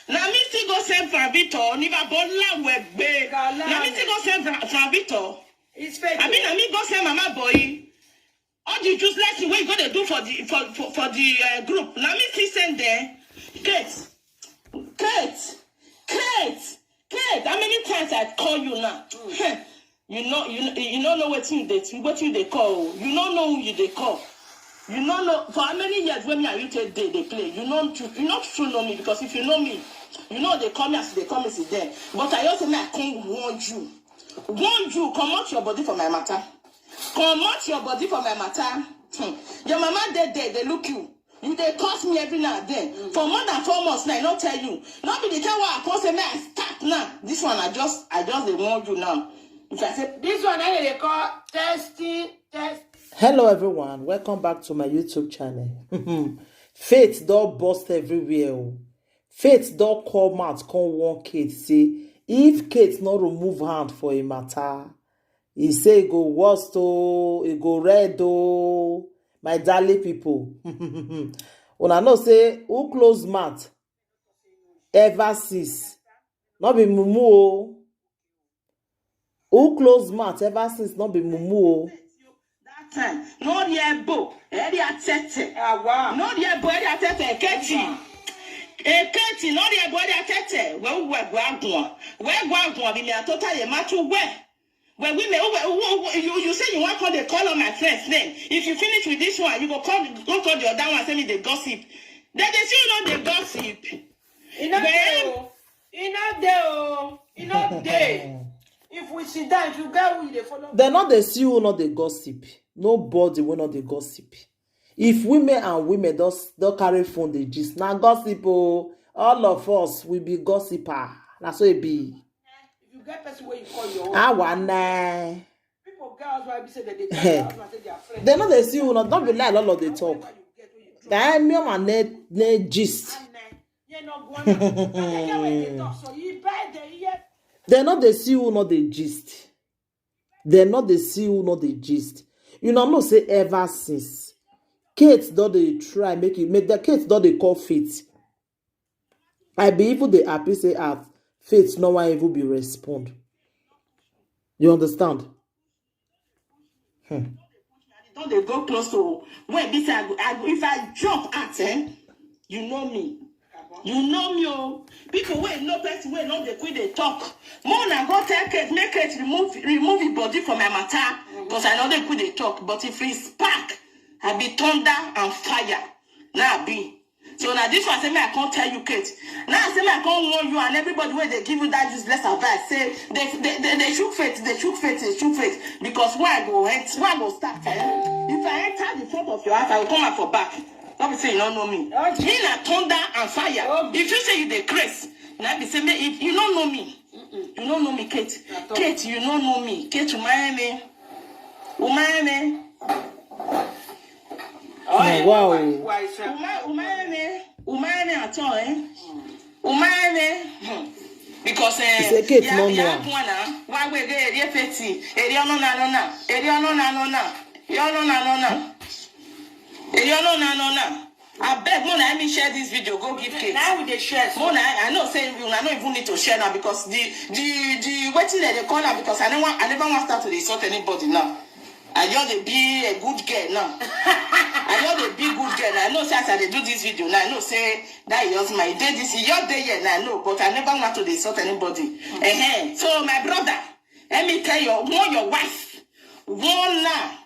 Na me still go send Fravito. Niva bola wegbe. Na me still go send Fravito. It's fake. I mean, na me go send Mama Boy. All the useless thing we gonna do for the group. Na me still send there. Kate. How many times I call you now? You don't know what they call. You don't know who you they call. You don't know for how many years when me and you they play. You not true know me because if you know me, you know they come as they come is there. But I also I can't warn you. Come out your body for my matter. Come out your body for my matter. Your mama dead, they look you. You they cost me every now and then. For more than 4 months now, I not tell you. Not be the tell what I call say me I start now. This one I just they warn you now. If I say This one they call testing. Hello everyone, welcome back to my YouTube channel. Faith don't bust everywhere. Faith don't come out, come warn Kate say if Kate not remove hand for a matter, he say go worst oh, he go red oh. My darling people. Una know say who close mouth ever since. Not be mumu oh. Who close mouth ever since not be mumu oh. time. No yebo, area tete. No yebo, area tete. Keti. Keti, no yebo, area tete. Where guagua, be me a total ye matter where. When we may you say you want to call on my friend's name. If you finish with this one, you go call the other one and send me the gossip. Then they say you know the gossip. You know there. If we sit down, if you go with the follow. They not the see you not the gossip. Nobody will not the gossip. If women and women don't carry phone the gist. Now gossip oh, all of us will be gossiper. That's what it be. If you get person where you call your own. I wanna. People girls why be say that they tell their husband say they are friends. They not the see you not. Don't be like all of the talk. That me and ne gist. They not the see you not the gist. They not the see you not the gist. You know say ever since Kate don't they try make the Kate don't they call Faith. I be even the happy say Faith no one even be respond. You understand? Don't they go close to when this if I jump at you know me. You know me, oh. People wait no person wait no they quit they talk. More than go tell Kate, make it remove his body from my matter. Because I know they quit they talk. But if it's spark, I be thunder and fire. Now I be. So now this one say me I can't tell you, Kate. Now I say me I can't warn you and everybody where they give you that useless advice. Say they shook faith. Because where I go start? If I enter the front of your house, I will come out for back. Don't be saying you don't know me. Me na thunder and fire. If you say you the grace, now be say me if you don't know me. You don't know me, Kate. Kate, you don't know me. Kate, you mind me. Oh, wow. Umane at all, eh? Umane. Because Kate no more. Why we get area petty? Area no. I beg Mona, let me share this video. Go give Kate. Now with the shares. Mona, I know say I don't even need to share now because the waiting that they call her because I never want to start to insult anybody now. I just be a good girl now. I just be good girl. I know say as I do this video now. I know say that is my day. This is your day here now. I know, but I never want to insult anybody. So my brother, let me tell you, warn your wife. Warn now.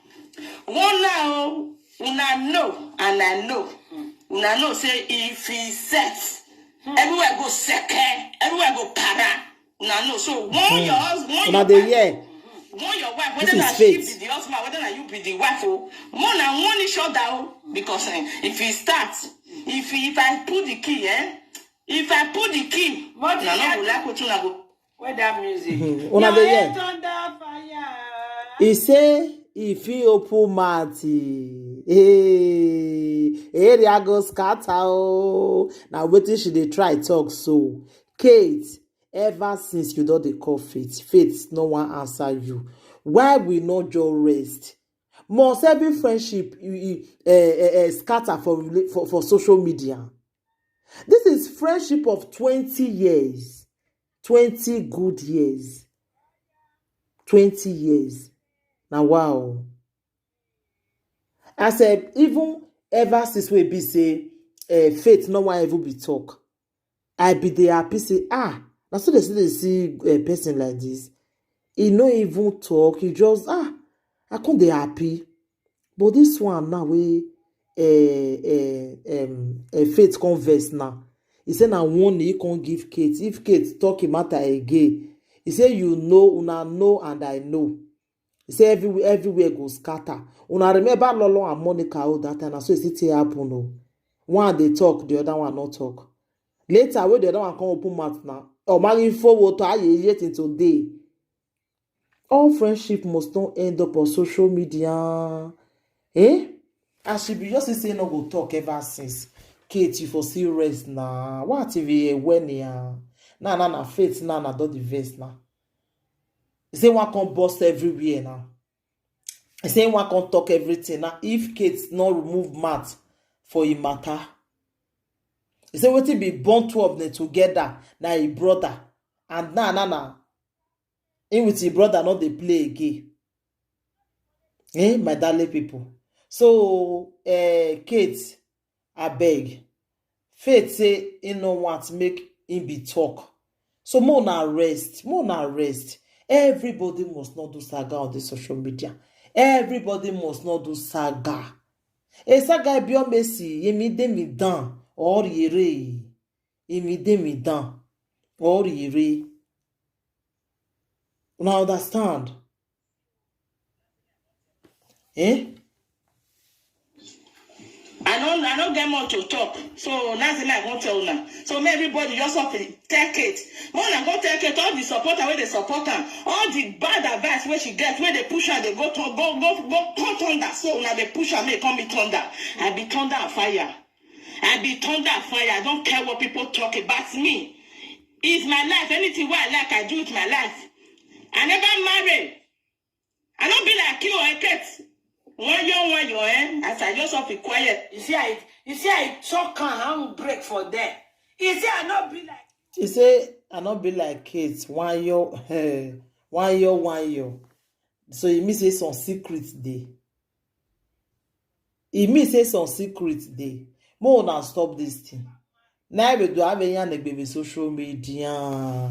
Una know and I know. Una know say if he sets, everywhere go second, everywhere go para. Una know. So warn your husband. Warn your wife, whether that she be the husband, whether that you be the wife, more than one each other, because if he starts, if I put the key, if I put the key, what go where that music? Thunder fire. He say if he open mouth, area go scatter. Now wetin she dey try talk so. Kate, ever since you don dey call Faith no one answer you. Why we not just rest? Must every friendship scatter for social media? This is friendship of 20 years. 20 good years. 20 years. Now, wow. I said, even ever since we be say, Faith, no one ever be talk. I be there happy say, now so they see a person like this. He no even talk. He just, I can't be happy. But this one now, we, Faith converse now. He said, now one he can't give Kate. If Kate talk matter again, he said, you know, una know, and I know. He say everywhere go scatter. Una remember Lolo and Monica all that time. So it happen. No. One they talk, the other one not talk. Later, when the other one come open mouth now. Oh, marry forward to how you yet in today. All friendship must not end up on social media. As she be just say no go talk ever since. Kate, you for see rest now. What if you when ya? Na Faith na don't the vest now. He say one can bust everywhere now. He say one can talk everything now. If Kate not remove mat for him matter. He say wetin be born two of them together na him brother. And now. Him with his brother not they play again. My darling people. So Kate, I beg. Faith say he no want make him be talk. So more na rest. Everybody must not do saga on the social media. Everybody must not do saga. A saga be on Messi, yemide mi dan, or yere. Yemide mi dan, or yere. Now understand? I don't get more to talk. So that's the I won't tell now. So everybody just have to take it. More than go take it, all the supporter where they support her, all the bad advice where she gets, where they push her, they go thunder. So now they push her, may come be thunder. I be thunder and fire. I don't care what people talk about me. It's my life. Anything where I like, I do it my life. I never marry. I don't be like you or a cat. One year, as I just have to be quiet. You see, I talk and I will break for them. You see, I not be like. He say, I not be like Kate. 1 year, 1 year. So he may say some secret day. More now stop this thing. Now we do have a baby social media.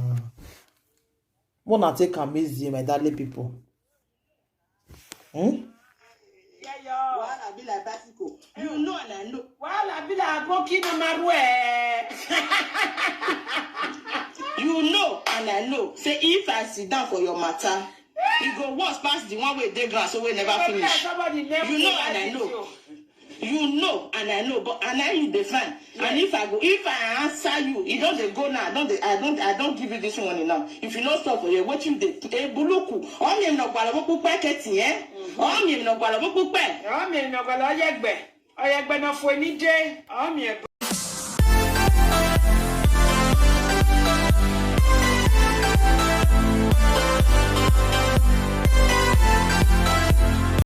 More now take a easy, my darling people. I be like bicycle. You know and I know. I be like walking on my way. You know and I know. Say if I sit down for your matter, it go worse past the one way they grass so we never finish. You know and I know. You know and I know, but and I you define. Yeah. And if I answer you, it doesn't go now. I don't give you this one enough. If you not stop for you, what you did, buluku. On me no gwala boku packet eh? On me no gwala boku pe. On me no gwala yegbe. Oyegbe no fo ni je. On me